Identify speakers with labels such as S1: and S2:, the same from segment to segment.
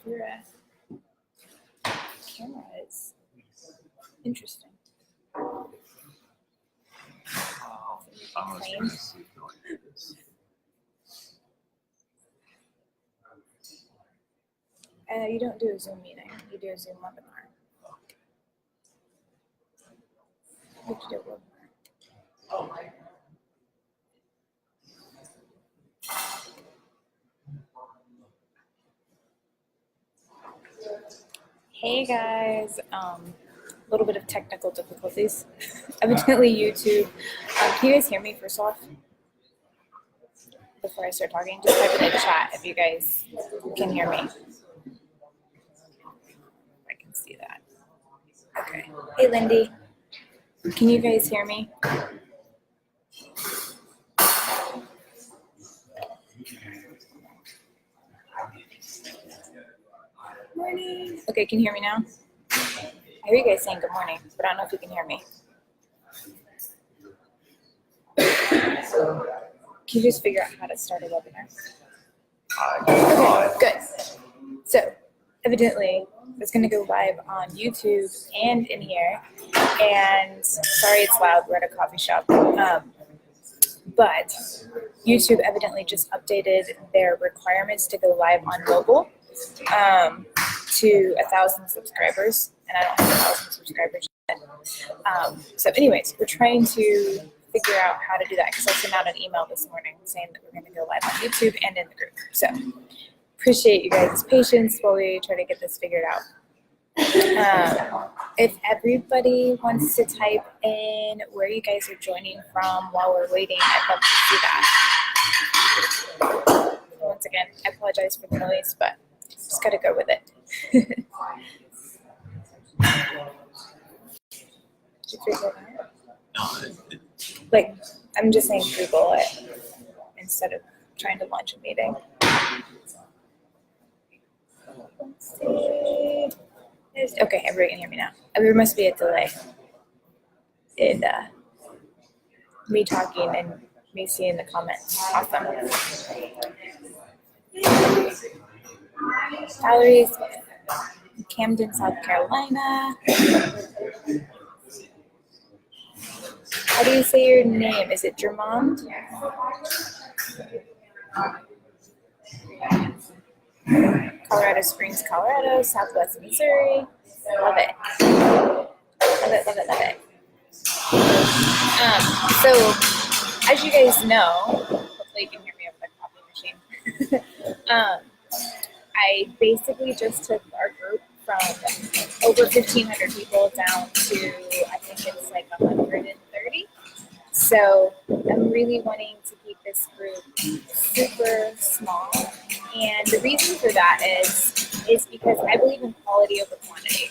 S1: Your camera is interesting. You don't do a Zoom meeting. You do a Zoom webinar. You do a webinar. Hey guys, a little bit of technical difficulties. Evidently YouTube. Can you guys hear me first off? Before I start talking, just type in the chat if you guys can hear me. I can see that. Okay. Hey Lindy, can you guys hear me? Morning. Okay, can you hear me now? I hear you guys saying good morning, but I don't know if you can hear me. Can you just figure out how to start a webinar? Okay, good. So, evidently, it's going to go live on YouTube and in here. And sorry it's loud, we're at a coffee shop. But YouTube evidently just updated their requirements to go live on mobile to 1,000 subscribers. And I don't have 1,000 subscribers yet. So anyways, we're trying to figure out how to do that because I sent out an email this morning saying that we're going to go live on YouTube and in the group. So appreciate you guys' patience while we try to get this figured out. If everybody wants to type in where you guys are joining from while we're waiting, I'd love to see that. Once again, I apologize for the noise, but just gotta go with it. Did you figure it out? Like, I'm just saying Google it instead of trying to launch a meeting. Let's see. Okay, everybody can hear me now. There must be a delay in me talking and me seeing the comments. Awesome. Valerie's in Camden, South Carolina. How do you say your name? Is it Germond? Colorado Springs, Colorado, Southwest Missouri. Love it. Love it, love it, love it. So, as you guys know, hopefully you can hear me over the coffee machine. I basically just took our group from over 1,500 people down to, I think it's like 130. So I'm really wanting to keep this group super small. And the reason for that is because I believe in quality over quantity.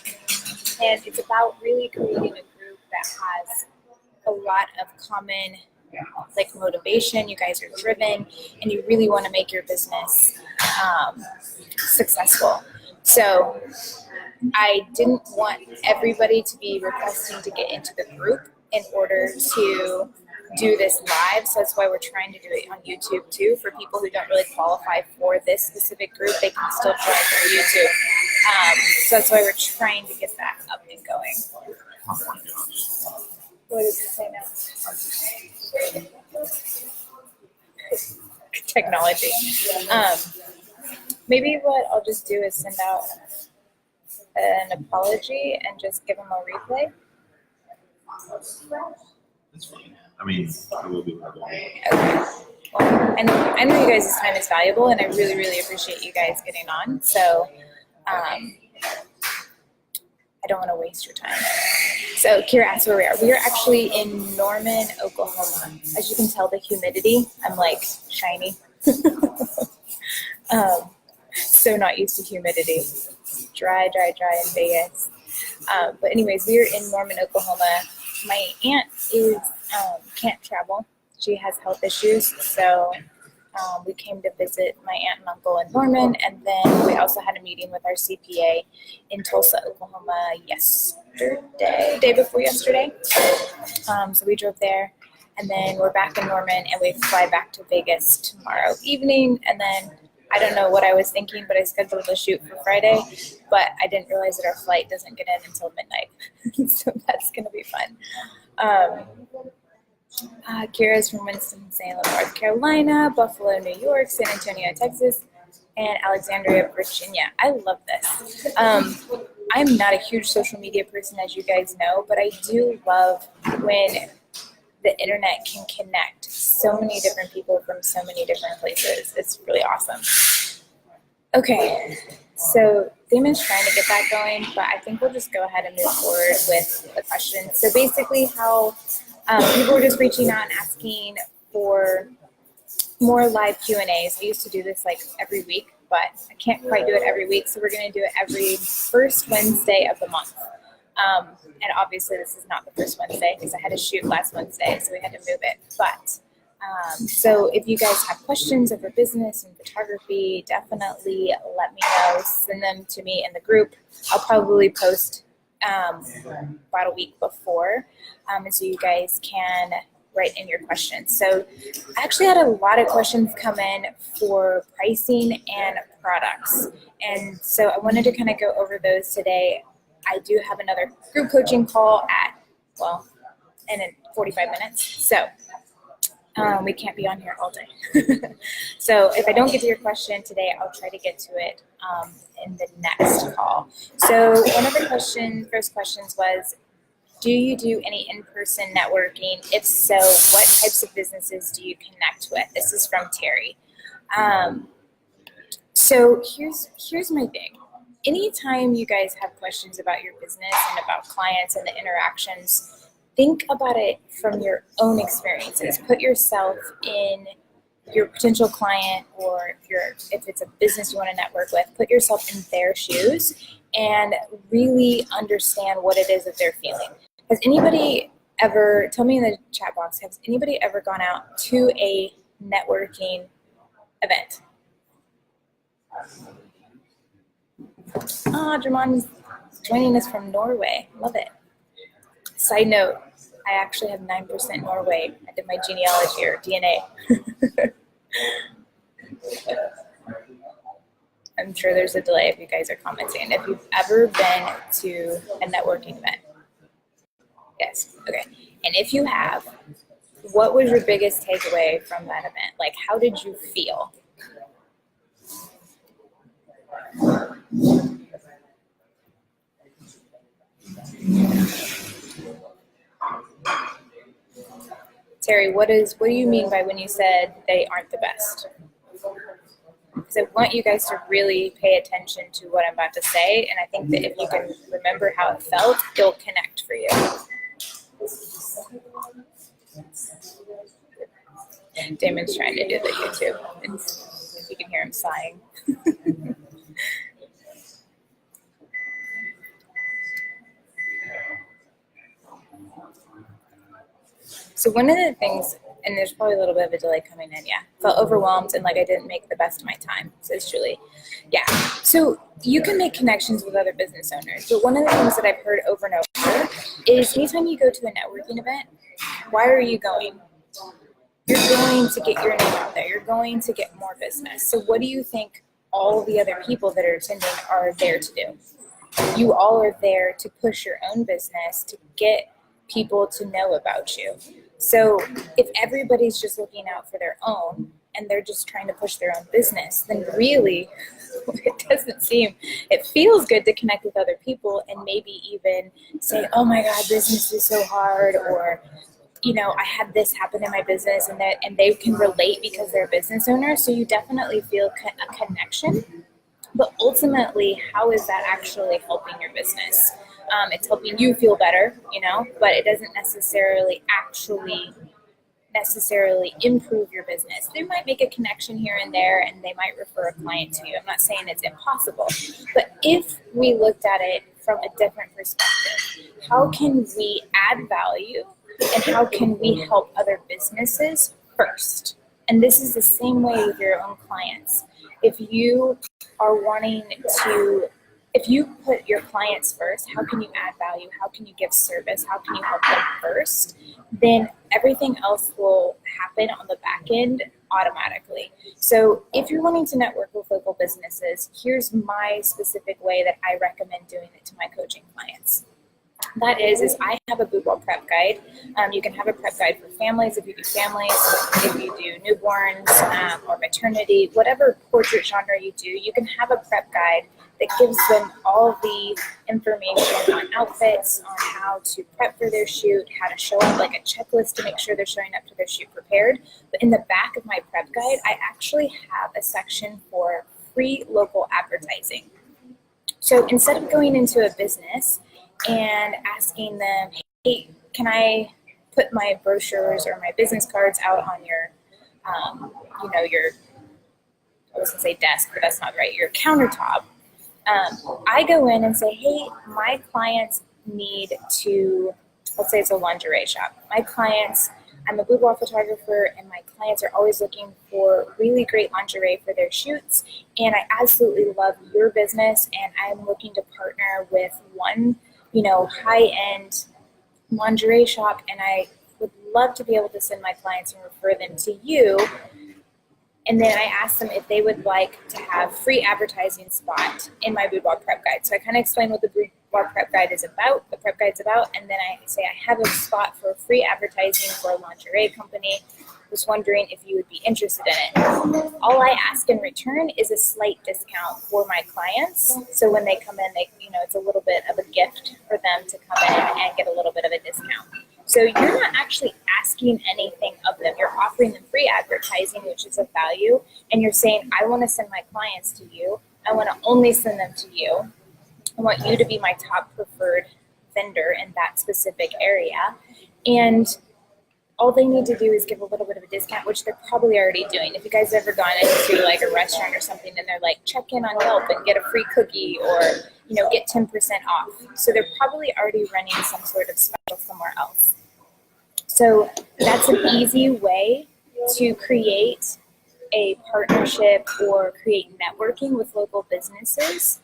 S1: And it's about really creating a group that has a lot of common like motivation. You guys are driven and you really want to make your business successful. So I didn't want everybody to be requesting to get into the group in order to do this live. So that's why we're trying to do it on YouTube too. For people who don't really qualify for this specific group, they can still join from YouTube. So that's why we're trying to get that up and going. What does it say now? Technology. Maybe what I'll just do is send out an apology and just give them a replay.
S2: That's fine. I mean, I will be able to.
S1: Okay. Well, I know you guys' time is valuable, and I really, really appreciate you guys getting on. So I don't want to waste your time. So Kira asked where we are. We are actually in Norman, Oklahoma. As you can tell, the humidity, I'm like shiny. So not used to humidity. Dry in Vegas. But anyways, we are in Norman, Oklahoma. My aunt can't travel. She has health issues, so we came to visit my aunt and uncle in Norman, and then we also had a meeting with our CPA in Tulsa, Oklahoma day before yesterday. So we drove there, and then we're back in Norman, and we fly back to Vegas tomorrow evening, and then I don't know what I was thinking, but I scheduled a shoot for Friday, but I didn't realize that our flight doesn't get in until midnight. So that's going to be fun. Kira's from Winston-Salem, North Carolina, Buffalo, New York, San Antonio, Texas, and Alexandria, Virginia. I love this. I'm not a huge social media person, as you guys know, but I do love when the internet can connect so many different people from so many different places. It's really awesome. Okay, so Damon's trying to get that going, but I think we'll just go ahead and move forward with the questions. So basically how people were just reaching out and asking for more live Q&As. I used to do this like every week, but I can't quite do it every week, so we're going to do it every first Wednesday of the month. And obviously this is not the first Wednesday because I had to shoot last Wednesday, so we had to move it. But so if you guys have questions over business and photography, definitely let me know. Send them to me in the group. I'll probably post about a week before, and so you guys can write in your questions. So I actually had a lot of questions come in for pricing and products, and so I wanted to kind of go over those today. I do have another group coaching call in 45 minutes, so we can't be on here all day. So if I don't get to your question today, I'll try to get to it in the next call. So one of the first questions was, do you do any in-person networking? If so, what types of businesses do you connect with? This is from Terry. So here's my thing. Anytime you guys have questions about your business and about clients and the interactions, think about it from your own experiences. Put yourself in your potential client, or if it's a business you want to network with, put yourself in their shoes and really understand what it is that they're feeling. Has anybody ever, tell me in the chat box, has anybody ever gone out to a networking event? Jermon's joining us from Norway. Love it. Side note, I actually have 9% Norway. I did my genealogy or DNA. I'm sure there's a delay if you guys are commenting. If you've ever been to a networking event. Yes, okay. And if you have, what was your biggest takeaway from that event? Like, how did you feel? Terry, what do you mean by when you said they aren't the best? Because I want you guys to really pay attention to what I'm about to say, and I think that if you can remember how it felt, it'll connect for you. Damon's trying to do the YouTube, and you can hear him sighing. So one of the things, and there's probably a little bit of a delay coming in, felt overwhelmed and like I didn't make the best of my time, says Julie. So you can make connections with other business owners, but one of the things that I've heard over and over is anytime you go to a networking event, why are you going? You're going to get your name out there. You're going to get more business. So what do you think all the other people that are attending are there to do? You all are there to push your own business, to get people to know about you. So if everybody's just looking out for their own and they're just trying to push their own business, then really it feels good to connect with other people and maybe even say, oh my God, business is so hard, or, I had this happen in my business, and they can relate because they're a business owner. So you definitely feel a connection. But ultimately, how is that actually helping your business? It's helping you feel better, but it doesn't necessarily improve your business. They might make a connection here and there, and they might refer a client to you. I'm not saying it's impossible, but if we looked at it from a different perspective, how can we add value and how can we help other businesses first? And this is the same way with your own clients. If you put your clients first, how can you add value? How can you give service? How can you help them first? Then everything else will happen on the back end automatically. So if you're wanting to network with local businesses, here's my specific way that I recommend doing it to my coaching clients. That is I have a boudoir prep guide. You can have a prep guide for families if you do families, if you do newborns or maternity, whatever portrait genre you do, you can have a prep guide that gives them all the information on outfits, on how to prep for their shoot, how to show up, like a checklist to make sure they're showing up to their shoot prepared. But in the back of my prep guide, I actually have a section for free local advertising. So instead of going into a business and asking them, hey, can I put my brochures or my business cards out on your, your, I was gonna say desk, but that's not right, your countertop. I go in and say, hey, my clients need to, let's say it's a lingerie shop. My clients, I'm a boudoir photographer, and my clients are always looking for really great lingerie for their shoots. And I absolutely love your business, and I'm looking to partner with one, high-end lingerie shop, and I would love to be able to send my clients and refer them to you. And then I ask them if they would like to have free advertising spot in my boudoir prep guide. So I kind of explain what the boudoir prep guide is about, the prep guide's about, and then I say I have a spot for free advertising for a lingerie company. Was wondering if you would be interested in it. All I ask in return is a slight discount for my clients. So when they come in, it's a little bit of a gift for them to come in and get a little bit of a discount. So you're not actually asking anything of them. You're offering them free advertising, which is of value, and you're saying, I want to send my clients to you. I want to only send them to you. I want you to be my top preferred vendor in that specific area. And all they need to do is give a little bit of a discount, which they're probably already doing. If you guys have ever gone into like a restaurant or something and they're like, check in on Yelp and get a free cookie, or, get 10% off. So they're probably already running some sort of special somewhere else. So that's an easy way to create a partnership or create networking with local businesses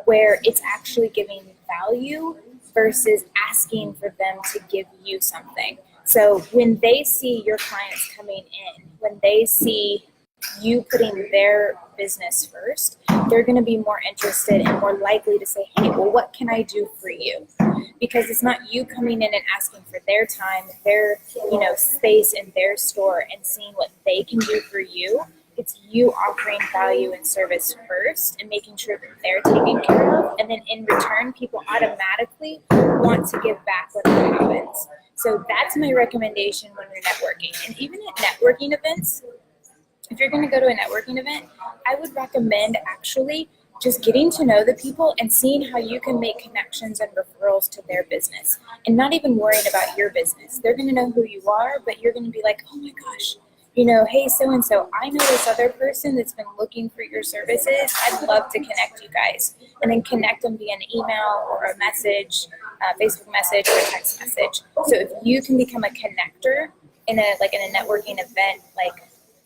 S1: where it's actually giving value versus asking for them to give you something. So when they see your clients coming in, when they see you putting their business first, they're going to be more interested and more likely to say, hey, well, what can I do for you? Because it's not you coming in and asking for their time, their, space in their store and seeing what they can do for you. It's you offering value and service first and making sure that they're taken care of. And then in return, people automatically want to give back when that happens. So that's my recommendation when you're networking. And even at networking events, if you're going to go to a networking event, I would recommend actually just getting to know the people and seeing how you can make connections and referrals to their business and not even worrying about your business. They're going to know who you are, but you're going to be like, oh my gosh, hey, so-and-so, I know this other person that's been looking for your services. I'd love to connect you guys. And then connect them via an email or a message, Facebook message or a text message. So if you can become a connector in a networking event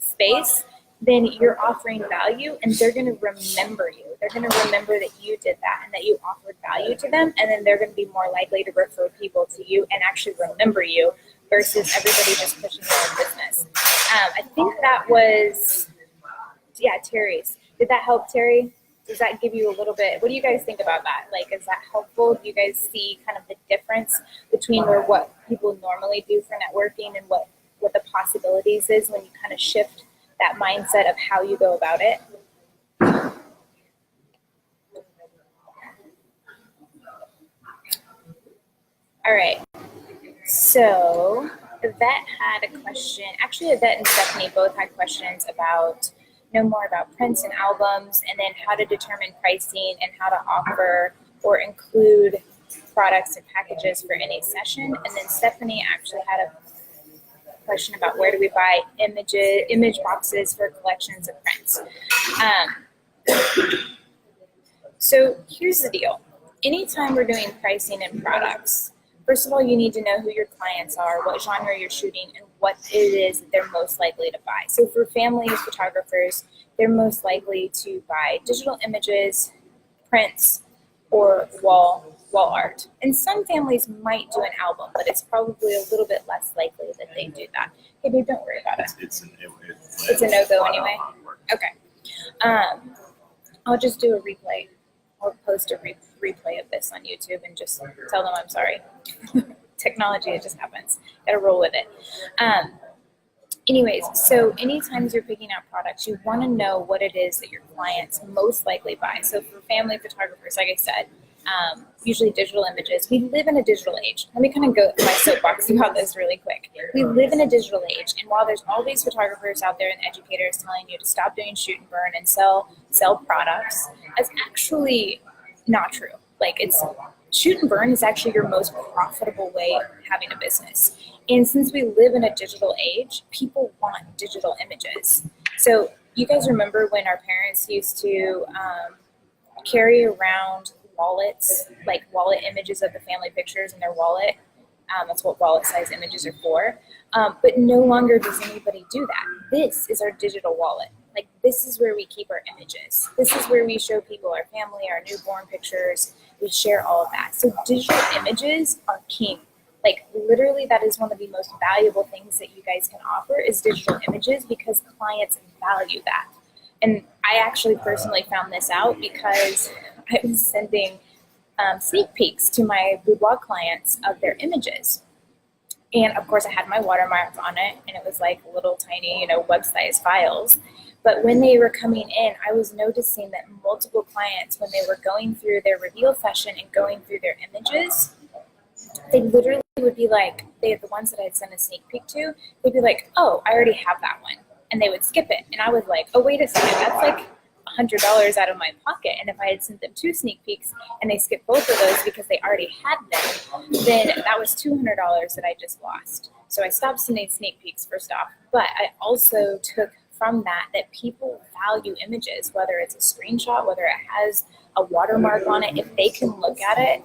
S1: space, then you're offering value and they're going to remember you. They're going to remember that you did that and that you offered value to them, and then they're going to be more likely to refer people to you and actually remember you versus everybody just pushing their own business. I think that was, Terry's. Did that help, Terry? Does that give you a little bit, what do you guys think about that? Is that helpful? Do you guys see kind of the difference between what people normally do for networking and what the possibilities is when you kind of shift that mindset of how you go about it? All right. So Yvette had a question. Actually, Yvette and Stephanie both had questions about know more about prints and albums, and then how to determine pricing and how to offer or include products and packages for any session. And then Stephanie actually had a question about where do we buy image boxes for collections of prints. So here's the deal. Anytime we're doing pricing and products, first of all, you need to know who your clients are, what genre you're shooting, and what it is that they're most likely to buy. So for family photographers, they're most likely to buy digital images, prints, or wall wall art. And some families might do an album, but it's probably a little bit less likely that they do that. Okay, babe, don't worry about it.
S2: It's
S1: a no-go anyway? Okay. I'll just do a replay. I'll post a replay of this on YouTube and just tell them I'm sorry. Technology, it just happens. Gotta roll with it. Anyways, so anytime you're picking out products, you want to know what it is that your clients most likely buy. So for family photographers, like I said, usually digital images. We live in a digital age. Let me kind of go to my soapbox about this really quick. We live in a digital age, and while there's all these photographers out there and educators telling you to stop doing shoot and burn and sell products, that's actually not true. Like, it's shoot and burn is actually your most profitable way of having a business. And since we live in a digital age, people want digital images. So you guys remember when our parents used to carry around wallets, like wallet images of the family pictures in their wallet? That's what wallet size images are for. But no longer does anybody do that. This is our digital wallet. Like, this is where we keep our images. This is where we show people our family, our newborn pictures. We share all of that. So digital images are king. Like, literally, that is one of the most valuable things that you guys can offer is digital images, because clients value that. And I actually personally found this out because I was sending sneak peeks to my boudoir clients of their images. And of course I had my watermarks on it, and it was like little tiny, web-sized files. But when they were coming in, I was noticing that multiple clients, when they were going through their reveal session and going through their images, they literally would be like, the ones that I'd sent a sneak peek to, they'd be like, oh, I already have that one. And they would skip it. And I was like, oh, wait a second, that's like $100 out of my pocket. And if I had sent them 2 sneak peeks and they skipped both of those because they already had them, then that was $200 that I just lost. So I stopped sending sneak peeks, first off. But I also took from that people value images, whether it's a screenshot, whether it has a watermark on it. If they can look at it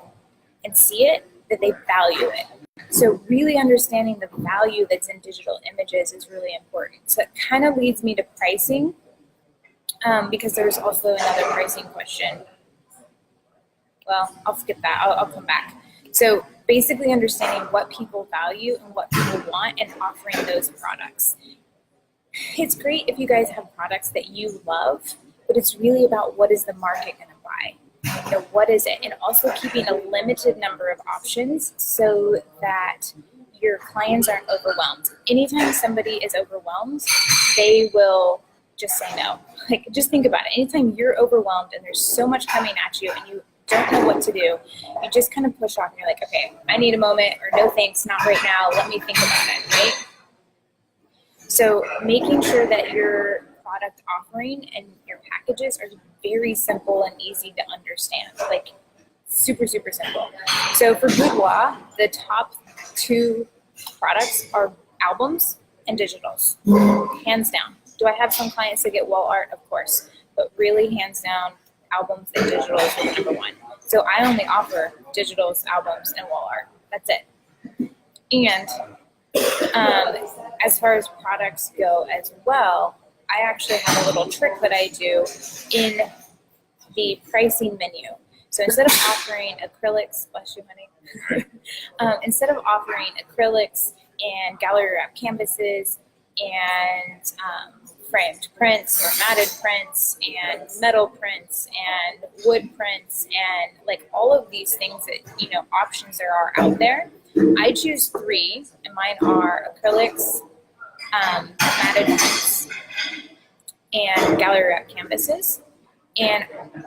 S1: and see it, that they value it. So really understanding the value that's in digital images is really important. So it kind of leads me to pricing, because there's also another pricing question. Well, I'll skip that. I'll come back. So basically understanding what people value and what people want and offering those products. It's great if you guys have products that you love, but it's really about what is the market going to buy. What is it? And also keeping a limited number of options so that your clients aren't overwhelmed. Anytime somebody is overwhelmed, they will just say no. Like, just think about it. Anytime you're overwhelmed and there's so much coming at you and you don't know what to do, you just kind of push off and you're like, okay, I need a moment, or no thanks, not right now, let me think about it, right? So making sure that your product offering and your packages are very simple and easy to understand, like super, super simple. So for boudoir, the top 2 products are albums and digitals, hands down. Do I have some clients that get wall art? Of course, but really hands down, albums and digitals are number 1. So I only offer digitals, albums, and wall art. That's it. And as far as products go as well, I actually have a little trick that I do in the pricing menu. So instead of offering acrylics, bless you, honey, instead of offering acrylics and gallery wrap canvases and framed prints or matted prints and metal prints and wood prints and like all of these things that, options there are out there, I choose 3, and mine are acrylics, matted prints, and gallery wrap canvases. And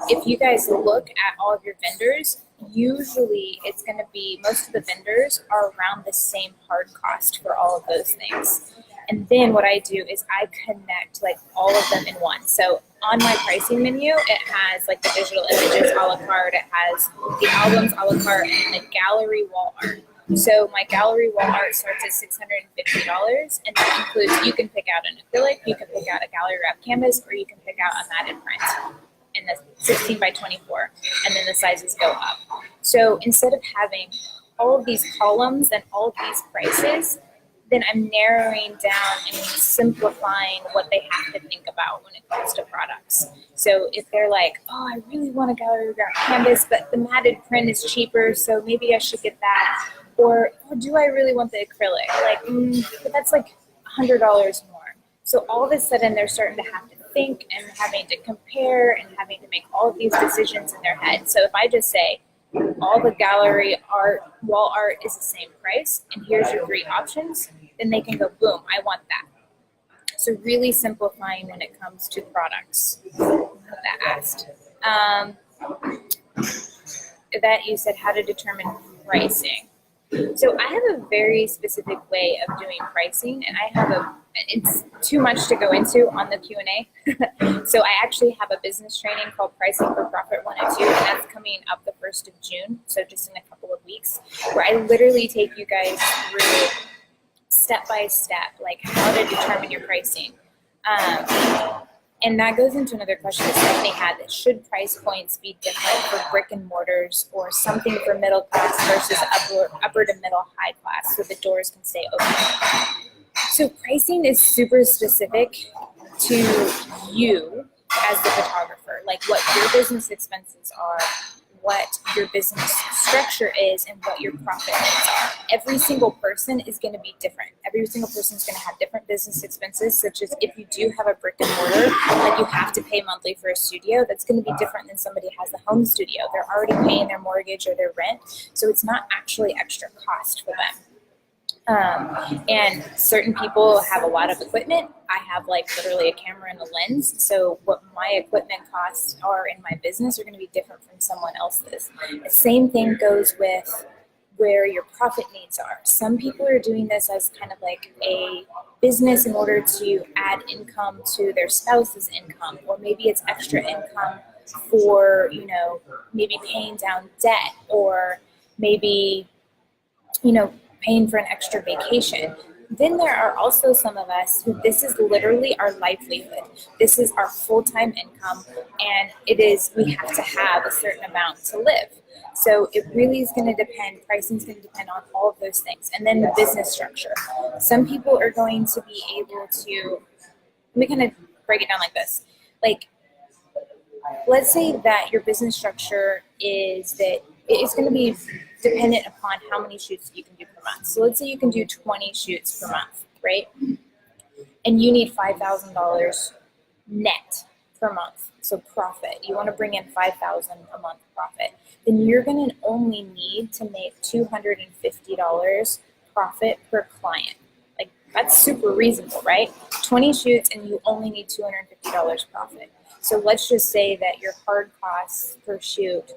S1: if you guys look at all of your vendors, usually it's going to be, most of the vendors are around the same hard cost for all of those things. And then what I do is I connect like all of them in one. So on my pricing menu, it has like the digital images a la carte, it has the albums a la carte, and the gallery wall art. So my gallery wall art starts at $650, and that includes, you can pick out an acrylic, you can pick out a gallery wrap canvas, or you can pick out a matted print in the 16 by 24, and then the sizes go up. So instead of having all of these columns and all of these prices, then I'm narrowing down and simplifying what they have to think about when it comes to products. So if they're like, oh, I really want a gallery ground canvas, but the matted print is cheaper, so maybe I should get that. Or oh, do I really want the acrylic? Like, but that's like $100 more. So all of a sudden they're starting to have to think and having to compare and having to make all of these decisions in their head. So if I just say, all the gallery art, wall art is the same price, and here's your 3 options, then they can go, boom, I want that. So really simplifying when it comes to products. That asked. That you said how to determine pricing. So I have a very specific way of doing pricing, and it's too much to go into on the Q&A. So I actually have a business training called Pricing for Profit 102, and that's coming up the 1st of June, so just in a couple of weeks, where I literally take you guys through step by step, like how to determine your pricing. And that goes into another question that Stephanie had, that should price points be different for brick and mortars or something for middle class versus upper to middle high class so the doors can stay open. So pricing is super specific to you as the photographer, like what your business expenses are, what your business structure is, and what your profit rates are. Every single person is going to be different. Every single person is going to have different business expenses, such as if you do have a brick and mortar, like you have to pay monthly for a studio, that's going to be different than somebody who has a home studio. They're already paying their mortgage or their rent, so it's not actually extra cost for them. And certain people have a lot of equipment. I have like literally a camera and a lens. So what my equipment costs are in my business are going to be different from someone else's. The same thing goes with where your profit needs are. Some people are doing this as kind of like a business in order to add income to their spouse's income, or maybe it's extra income for, maybe paying down debt, or maybe, paying for an extra vacation. Then there are also some of us who this is literally our livelihood. This is our full-time income, and we have to have a certain amount to live. So it really is going to depend, pricing is going to depend on all of those things. And then the business structure. Some people are going to be able to, let me kind of break it down like this. Like, let's say that your business structure is that it's going to be dependent upon how many shoots you can do per month. So let's say you can do 20 shoots per month, right? And you need $5,000 net per month. So profit, you want to bring in $5,000 a month profit. Then you're going to only need to make $250 profit per client. Like, that's super reasonable, right? 20 shoots and you only need $250 profit. So let's just say that your hard costs per shoot,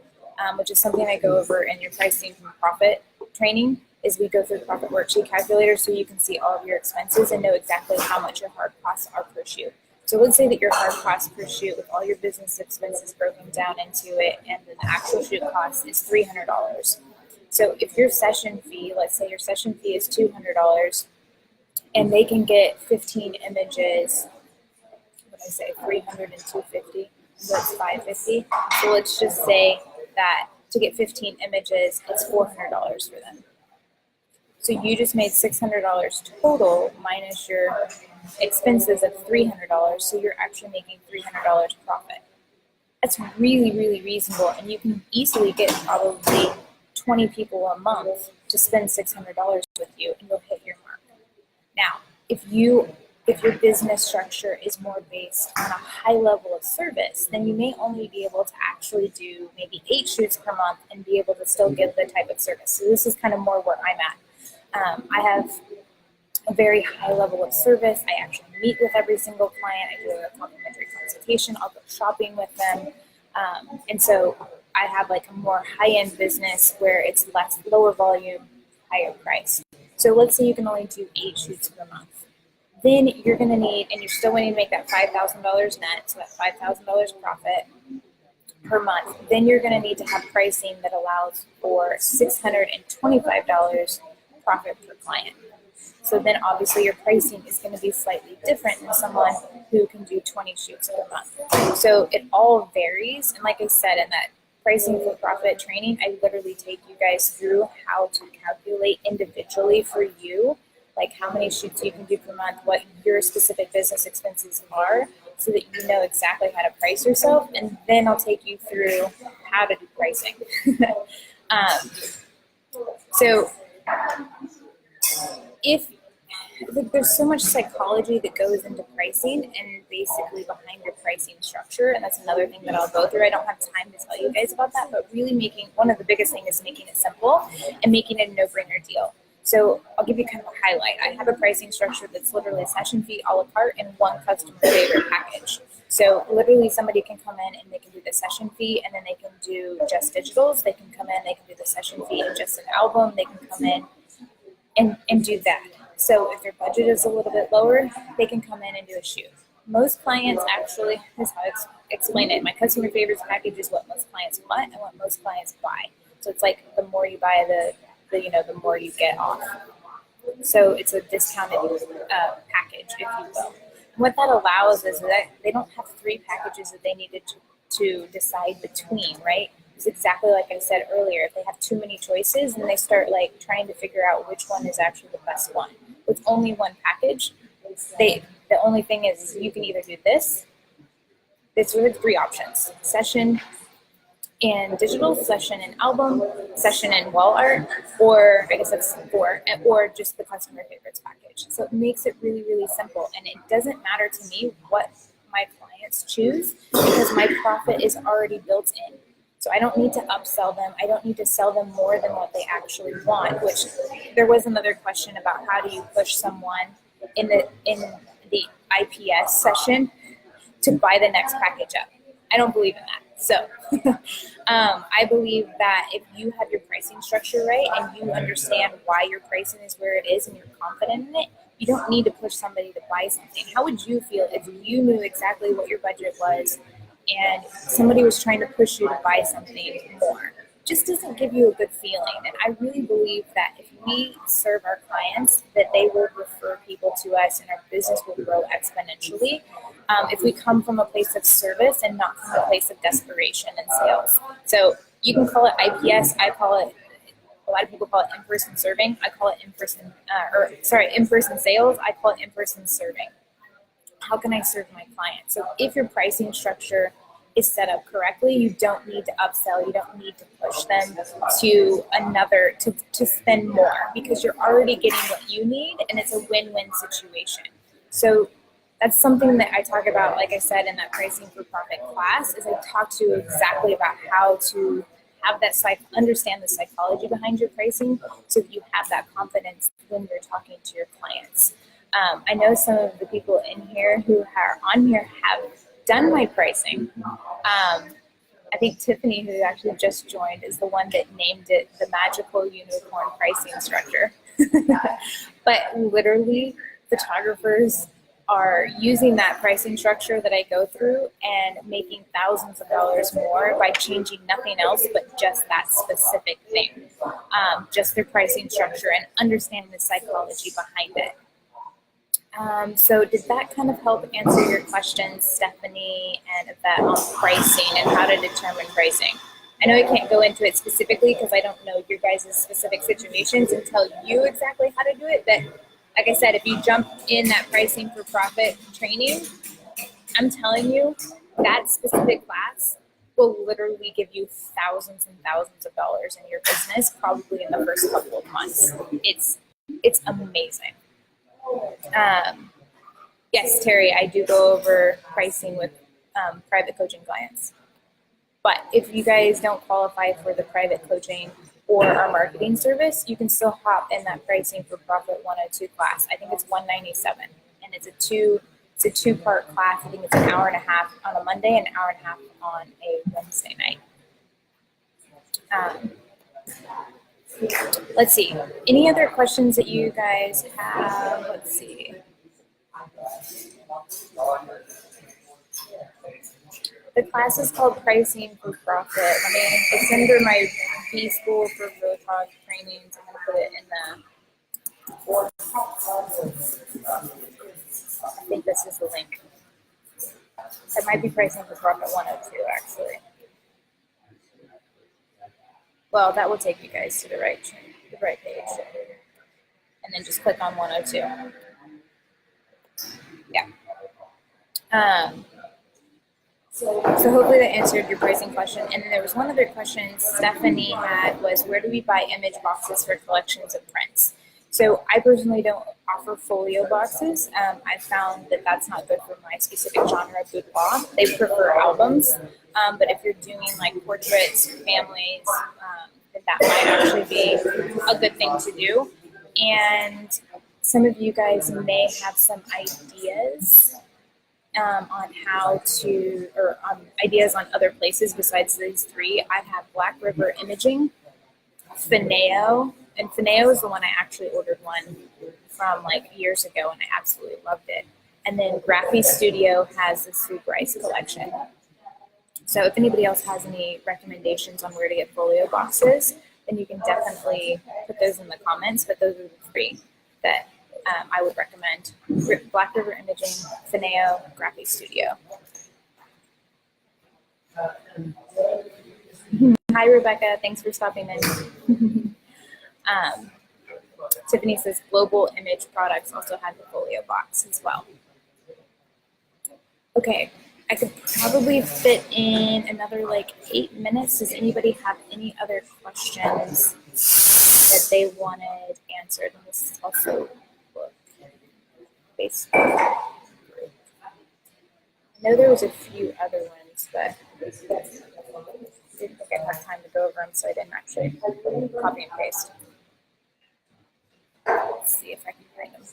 S1: which is something I go over in your pricing from profit training, is we go through the profit worksheet calculator so you can see all of your expenses and know exactly how much your hard costs are per shoot. So let's say that your hard cost per shoot with all your business expenses broken down into it, and then the actual shoot cost is $300. So if your session fee, let's say your session fee is $200, and they can get 15 images, what did I say, 300 and 250, so that's 550. So let's just say that to get 15 images, it's $400 for them. So you just made $600 total minus your expenses of $300, so you're actually making $300 profit. That's really, really reasonable, and you can easily get probably 20 people a month to spend $600 with you, and you'll hit your mark. Now, if your business structure is more based on a high level of service, then you may only be able to actually do maybe 8 shoots per month and be able to still give the type of service. So this is kind of more where I'm at. I have a very high level of service. I actually meet with every single client. I do a complimentary consultation. I'll go shopping with them. And so I have like a more high-end business where it's lower volume, higher price. So let's say you can only do 8 shoots per month. Then you're going to need, and you're still wanting to make that $5,000 net, so that $5,000 profit per month. Then you're going to need to have pricing that allows for $625 profit per client. So then obviously your pricing is going to be slightly different than someone who can do 20 shoots per month. So it all varies. And like I said, in that pricing for profit training, I literally take you guys through how to calculate individually for you like how many shoots you can do per month, what your specific business expenses are, so that you know exactly how to price yourself. And then I'll take you through how to do pricing. um, so if like, there's so much psychology that goes into pricing and basically behind your pricing structure, and that's another thing that I'll go through. I don't have time to tell you guys about that, but really making one of the biggest things is making it simple and making it a no-brainer deal. So I'll give you kind of a highlight. I have a pricing structure that's literally a session fee, a la carte, and one customer favorite package. So literally somebody can come in and they can do the session fee, and then they can do just digitals. They can come in, they can do the session fee and just an album. They can come in and do that. So if their budget is a little bit lower, they can come in and do a shoot. Most clients actually, this is how I explain it. My customer favorites package is what most clients want and what most clients buy. So it's like the more you buy, the more you get off. So it's a discounted package, if you will. And what that allows is that they don't have 3 packages that they needed to decide between, right? It's exactly like I said earlier. If they have too many choices, then they start like trying to figure out which one is actually the best one. With only one package, the only thing is you can either do this. There's really 3 options: session and digital, session and album, session and wall art, or I guess that's 4, or just the customer favorites package. So it makes it really, really simple, and it doesn't matter to me what my clients choose because my profit is already built in. So I don't need to upsell them. I don't need to sell them more than what they actually want, which there was another question about how do you push someone in the IPS session to buy the next package up. I don't believe in that. So I believe that if you have your pricing structure right and you understand why your pricing is where it is and you're confident in it, you don't need to push somebody to buy something. How would you feel if you knew exactly what your budget was and somebody was trying to push you to buy something more? It just doesn't give you a good feeling. And I really believe that if we serve our clients, that they will refer people to us and our business will grow exponentially. If we come from a place of service and not from a place of desperation and sales. So you can call it IPS. I call it, a lot of people call it in-person serving. I call it in-person sales. I call it in-person serving. How can I serve my client? So if your pricing structure is set up correctly, you don't need to upsell. You don't need to push them to spend more because you're already getting what you need, and it's a win-win situation. So that's something that I talk about, like I said, in that pricing for profit class, is I talk to you exactly about how to have that understand the psychology behind your pricing so that you have that confidence when you're talking to your clients. I know some of the people in here who are on here have done my pricing. I think Tiffany, who actually just joined, is the one that named it the magical unicorn pricing structure. But literally, photographers are using that pricing structure that I go through and making thousands of dollars more by changing nothing else but just that specific thing, just their pricing structure and understanding the psychology behind it. So did that kind of help answer your questions, Stephanie, and that on pricing and how to determine pricing? I know I can't go into it specifically because I don't know your guys' specific situations and tell you exactly how to do it, but like I said, if you jump in that pricing for profit training, I'm telling you, that specific class will literally give you thousands and thousands of dollars in your business, probably in the first couple of months. It's amazing. Yes, Terry, I do go over pricing with private coaching clients. But if you guys don't qualify for the private coaching or our marketing service, you can still hop in that pricing for profit 102 class. I think it's $197, and it's a two-part class. I think it's an hour and a half on a Monday and an hour and a half on a Wednesday night. Let's see. Any other questions that you guys have? Let's see. The class is called Pricing for Profit. It's under my B School for Photog trainings. I'm going to put it in I think this is the link. It might be Pricing for Profit 102, actually. Well, that will take you guys to the right page. and then just click on 102. Yeah. So hopefully that answered your pricing question. And then there was one other question Stephanie had was, where do we buy image boxes for collections of prints? So I personally don't offer folio boxes. I found that that's not good for my specific genre of boudoir. They prefer albums. But if you're doing like portraits, families, then that might actually be a good thing to do. And some of you guys may have some ideas on how to, or ideas on other places besides these three. I have Black River Imaging, Fineo, and Fineo is the one I actually ordered one from like years ago, and I absolutely loved it. And then Graphy Studio has the Sue Bryce collection. So if anybody else has any recommendations on where to get folio boxes, then you can definitely put those in the comments. But those are the three that I would recommend: Black River Imaging, Fineo, Graphy Studio. Hi, Rebecca. Thanks for stopping in. Tiffany says Global Image Products also had the folio box as well. Okay, I could probably fit in another like 8 minutes. Does anybody have any other questions that they wanted answered? And this is also book Facebook group. I know there was a few other ones, but I didn't think I had time to go over them, so I didn't actually copy and paste. Let's see if I can find them.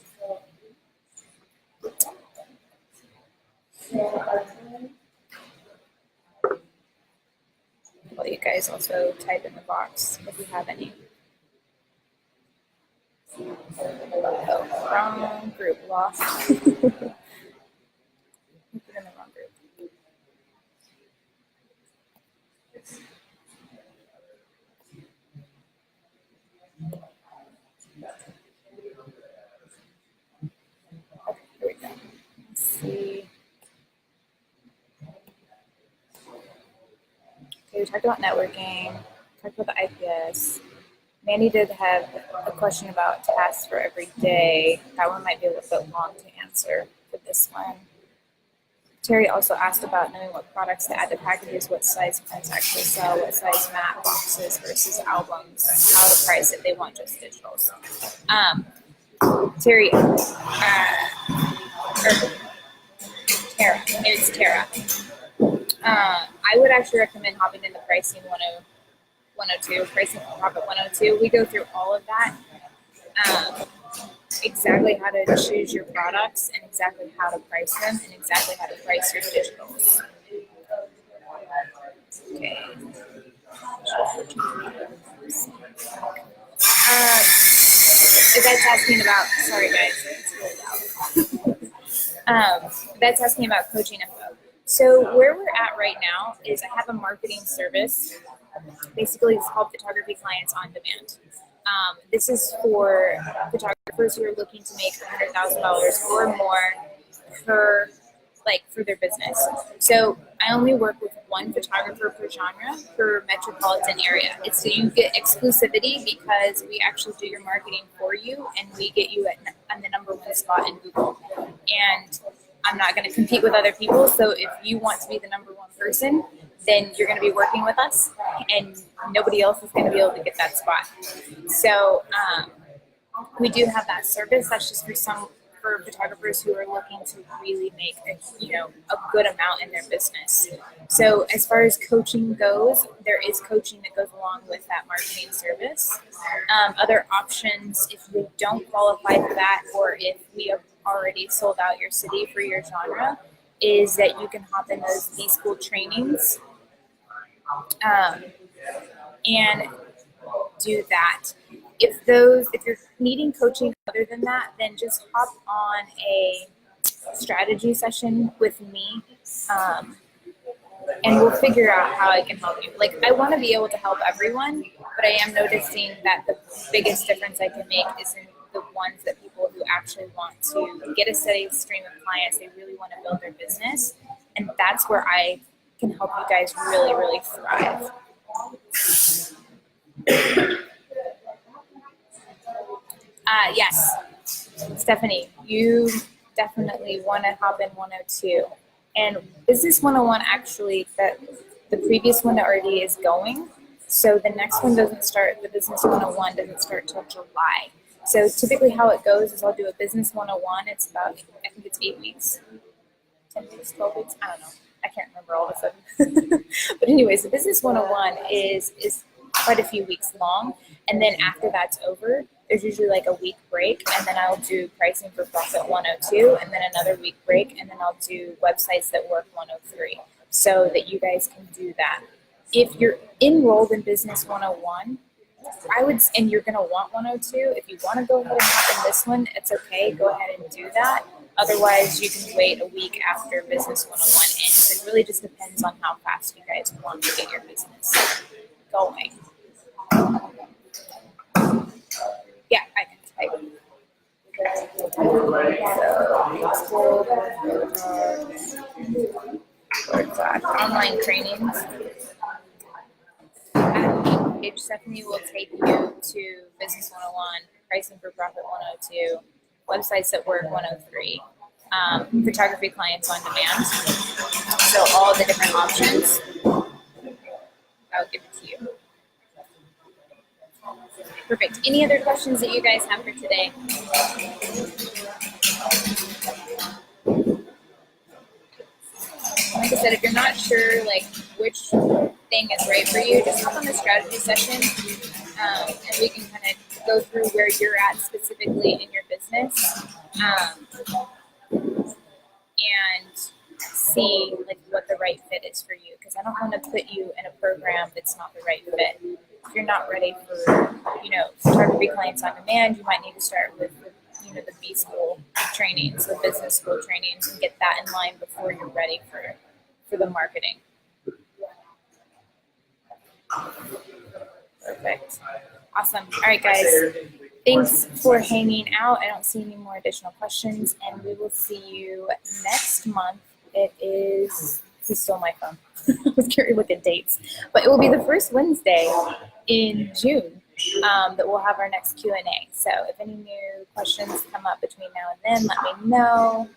S1: Well, you guys also type in the box if you have any. Oh, wrong group, lost. Put in the wrong group. Okay, here we go. Let's see. Okay, we talked about networking, talked about the IPS. Mandy did have a question about tasks for every day. That one might be a little bit long to answer for this one. Terry also asked about knowing what products to add to packages, what size prints actually sell, what size matte boxes versus albums, how to price it. They want just digitals. Terry, Tara, it's Tara. I would actually recommend hopping in the pricing 102, pricing profit 102. We go through all of that, exactly how to choose your products and exactly how to price them and exactly how to price your digitals. Okay. That's asking about, sorry guys, it's really loud. That's asking about coaching info. So where we're at right now is I have a marketing service. Basically, it's called Photography Clients on Demand. This is for photographers who are looking to make $100,000 or more for their business. So I only work with one photographer per genre per metropolitan area. So you get exclusivity because we actually do your marketing for you and we get you on the #1 spot in Google. And I'm not going to compete with other people. So if you want to be the #1 person, then you're going to be working with us and nobody else is going to be able to get that spot. So we do have that service. That's just for photographers who are looking to really make a good amount in their business. So as far as coaching goes, there is coaching that goes along with that marketing service. Other options, if you don't qualify for that, or if we have already sold out your city for your genre, is that you can hop in those B-School trainings and do that. If you're needing coaching other than that, then just hop on a strategy session with me, and we'll figure out how I can help you. Like, I want to be able to help everyone, but I am noticing that the biggest difference I can make is in the ones that people who actually want to get a steady stream of clients, they really want to build their business, and that's where I can help you guys really, really thrive. Yes, Stephanie, you definitely want to hop in 102. And Business 101 actually, that the previous one already is going. So the next one doesn't start, the Business 101 doesn't start till July. So typically how it goes is I'll do a Business 101. It's about, I think it's 8 weeks, 10 weeks, 12 weeks. I don't know. I can't remember all of a sudden. But anyways, the Business 101 is quite a few weeks long. And then after that's over, there's usually like a week break. And then I'll do Pricing for Profit 102. And then another week break. And then I'll do Websites That Work 103. So that you guys can do that. If you're enrolled in Business 101, I would, and you're going to want 102, if you want to go ahead and hop in this one, it's okay. Go ahead and do that. Otherwise, you can wait a week after Business 101 ends. It really just depends on how fast you guys want to get your business going. Yeah, I can type. Online trainings. Page Stephanie will take you to Business 101, Pricing for Profit 102, Websites That Work 103, Photography Clients on Demand. So all the different options, I'll give it to you. Perfect. Any other questions that you guys have for today? Like I said, if you're not sure like which thing is right for you, just hop on the strategy session, and we can kind of go through where you're at specifically in your business, and see like what the right fit is for you. Because I don't want to put you in a program that's not the right fit. If you're not ready for, photography clients on demand, you might need to start with the B school trainings, the business school trainings, and get that in line before you're ready for the marketing. Perfect. Awesome. All right, guys. Thanks for hanging out. I don't see any more additional questions, and we will see you next month. It is, who stole my phone? I was going to look at dates, but it will be the first Wednesday in June that we'll have our next Q&A. So if any new questions come up between now and then, let me know.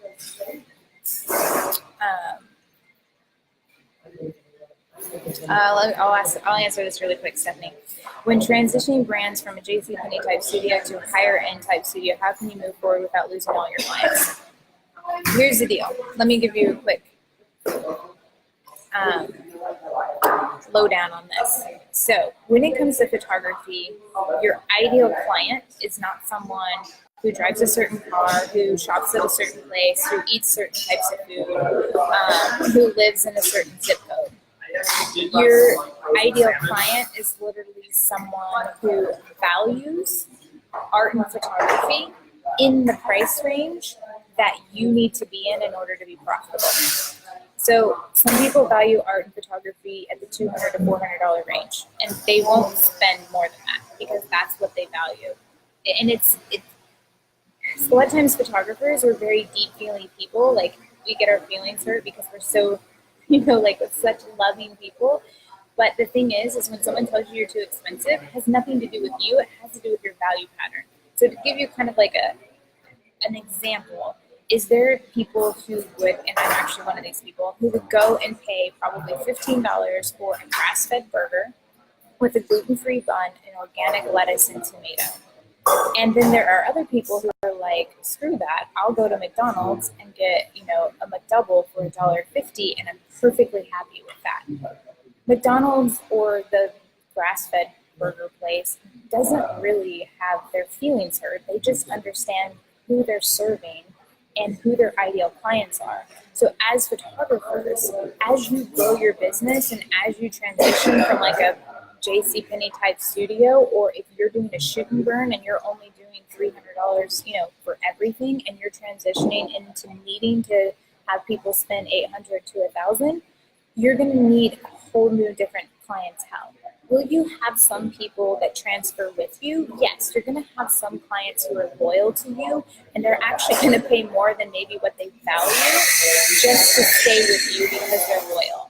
S1: I'll answer this really quick, Stephanie. When transitioning brands from a JCPenney type studio to a higher end type studio, how can you move forward without losing all your clients? Here's the deal. Let me give you a quick lowdown on this. So when it comes to photography, your ideal client is not someone who drives a certain car, who shops at a certain place, who eats certain types of food, who lives in a certain zip code. Your ideal client is literally someone who values art and photography in the price range that you need to be in order to be profitable. So some people value art and photography at the $200 to $400 range, and they won't spend more than that because that's what they value. And it's a lot of times photographers are very deep feeling people. Like we get our feelings hurt because we're so, like with such loving people. But the thing is when someone tells you you're too expensive, it has nothing to do with you. It has to do with your value pattern. So to give you kind of like an example, is there people who would, and I'm actually one of these people, who would go and pay probably $15 for a grass-fed burger with a gluten-free bun and organic lettuce and tomato. And then there are other people who are like, screw that, I'll go to McDonald's and get, a McDouble for $1.50 and I'm perfectly happy with that. McDonald's or the grass-fed burger place doesn't really have their feelings hurt. They just understand who they're serving and who their ideal clients are. So as photographers, as you grow your business and as you transition from like a JCPenney type studio, or if you're doing a shoot and burn and you're only doing $300, for everything, and you're transitioning into needing to have people spend $800 to $1,000, you're going to need a whole new different clientele. Will you have some people that transfer with you? Yes, you're going to have some clients who are loyal to you, and they're actually going to pay more than maybe what they value just to stay with you because they're loyal.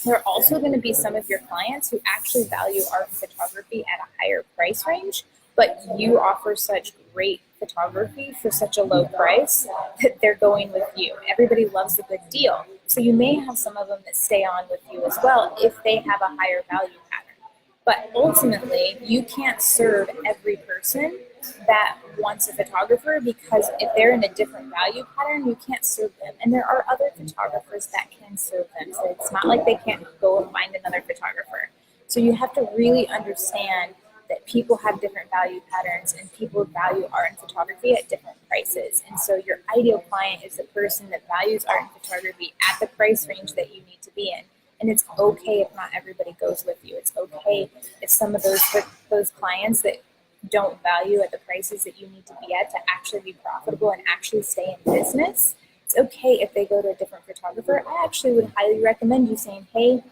S1: There are also going to be some of your clients who actually value art and photography at a higher price range, but you offer such great photography for such a low price that they're going with you. Everybody loves a good deal. So you may have some of them that stay on with you as well if they have a higher value pattern. But ultimately, you can't serve every person that wants a photographer, because if they're in a different value pattern, you can't serve them. And there are other photographers that can serve them. So it's not like they can't go and find another photographer. So you have to really understand that people have different value patterns and people value art and photography at different prices. And so your ideal client is the person that values art and photography at the price range that you need to be in. And it's okay if not everybody goes with you. It's okay if some of those clients that don't value at the prices that you need to be at to actually be profitable and actually stay in business. It's okay if they go to a different photographer. I actually would highly recommend you saying, hey,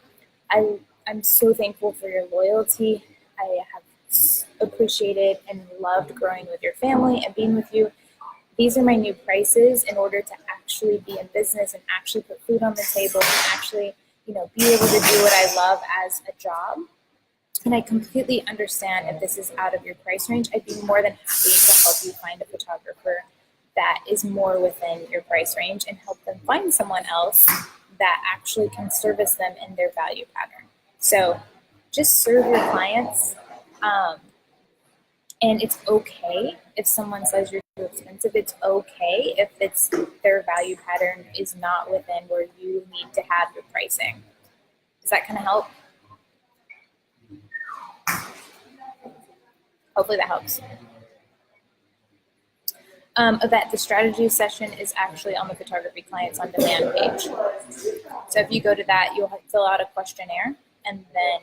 S1: I'm so thankful for your loyalty. I have appreciated and loved growing with your family and being with you. These are my new prices in order to actually be in business and actually put food on the table and actually, be able to do what I love as a job. And I completely understand if this is out of your price range. I'd be more than happy to help you find a photographer that is more within your price range and help them find someone else that actually can service them in their value pattern. So just serve your clients. And it's okay if someone says you're too expensive. It's okay if their value pattern is not within where you need to have your pricing. Does that kind of help? Hopefully that helps. The strategy session is actually on the Photography Clients on Demand page. So if you go to that, you'll fill out a questionnaire, and then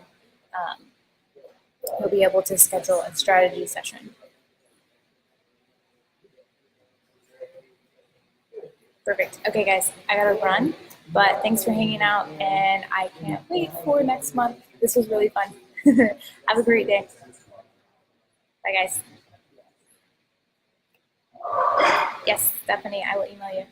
S1: you'll be able to schedule a strategy session. Perfect. Okay, guys, I gotta run, but thanks for hanging out, and I can't wait for next month. This was really fun. Have a great day. Bye, guys. Yes, Stephanie, I will email you.